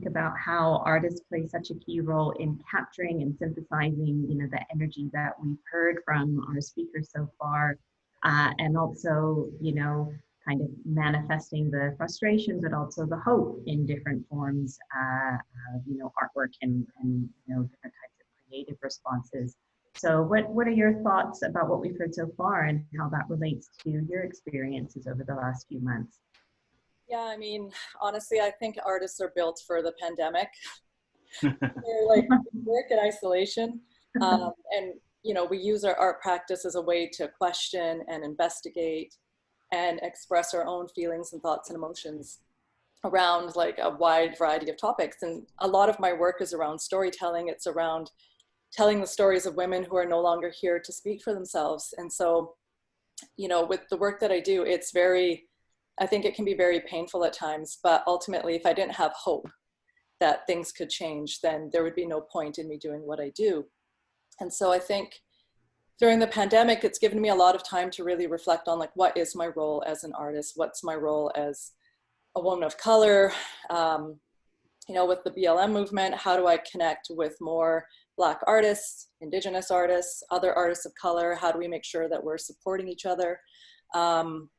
speak about how artists play such a key role in capturing and synthesizing, the energy that we've heard from our speakers so far, and also, kind of manifesting the frustration, but also the hope in different forms of, artwork and different types of creative responses. So what are your thoughts about what we've heard so far and how that relates to your experiences over the last few months? Yeah, I mean, honestly, I think artists are built for the pandemic. They're like work in isolation. And, we use our art practice as a way to question and investigate and express our own feelings and thoughts and emotions around like a wide variety of topics. And a lot of my work is around storytelling. It's around telling the stories of women who are no longer here to speak for themselves. And so, with the work that I do, I think it can be very painful at times, but ultimately, if I didn't have hope that things could change, then there would be no point in me doing what I do. And so I think during the pandemic, it's given me a lot of time to really reflect on like, what is my role as an artist? What's my role as a woman of color? With the BLM movement, how do I connect with more Black artists, Indigenous artists, other artists of color? How do we make sure that we're supporting each other? And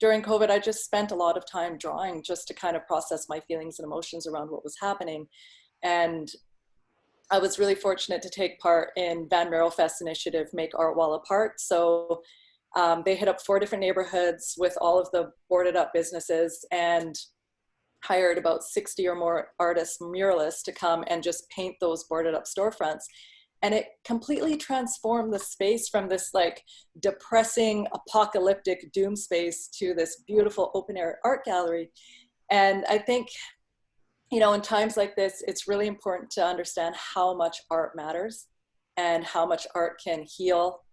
during COVID, I just spent a lot of time drawing just to kind of process my feelings and emotions around what was happening. And I was really fortunate to take part in Van Mero Fest's initiative, Make Art While Apart. So they hit up 4 different neighborhoods with all of the boarded up businesses and hired about 60 or more artists, muralists to come and just paint those boarded up storefronts. And it completely transformed the space from this like depressing, apocalyptic doom space to this beautiful open air art gallery. And I think, in times like this, it's really important to understand how much art matters and how much art can heal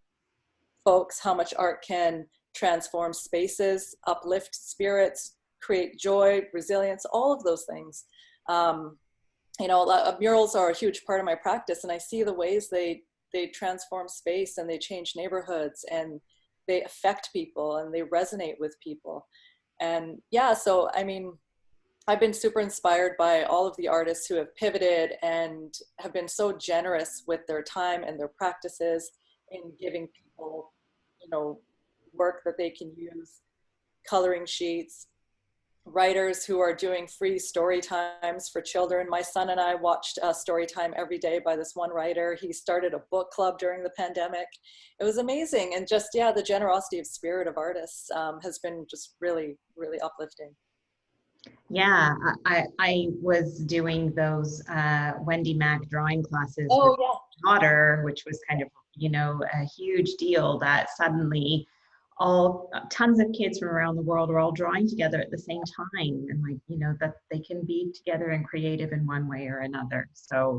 folks, how much art can transform spaces, uplift spirits, create joy, resilience, all of those things. Murals are a huge part of my practice, and I see the ways they transform space and they change neighborhoods and they affect people and they resonate with people. And yeah, so I mean, I've been super inspired by all of the artists who have pivoted and have been so generous with their time and their practices in giving people, work that they can use, coloring sheets, writers who are doing free story times for children. My son and I watched a story time every day by this one writer. He started a book club during the pandemic. It was amazing. And just, the generosity of spirit of artists has been just really, really uplifting. Yeah, I was doing those Wendy Mack drawing classes with my daughter, which was kind of, a huge deal that suddenly tons of kids from around the world are all drawing together at the same time, and that they can be together and creative in one way or another. So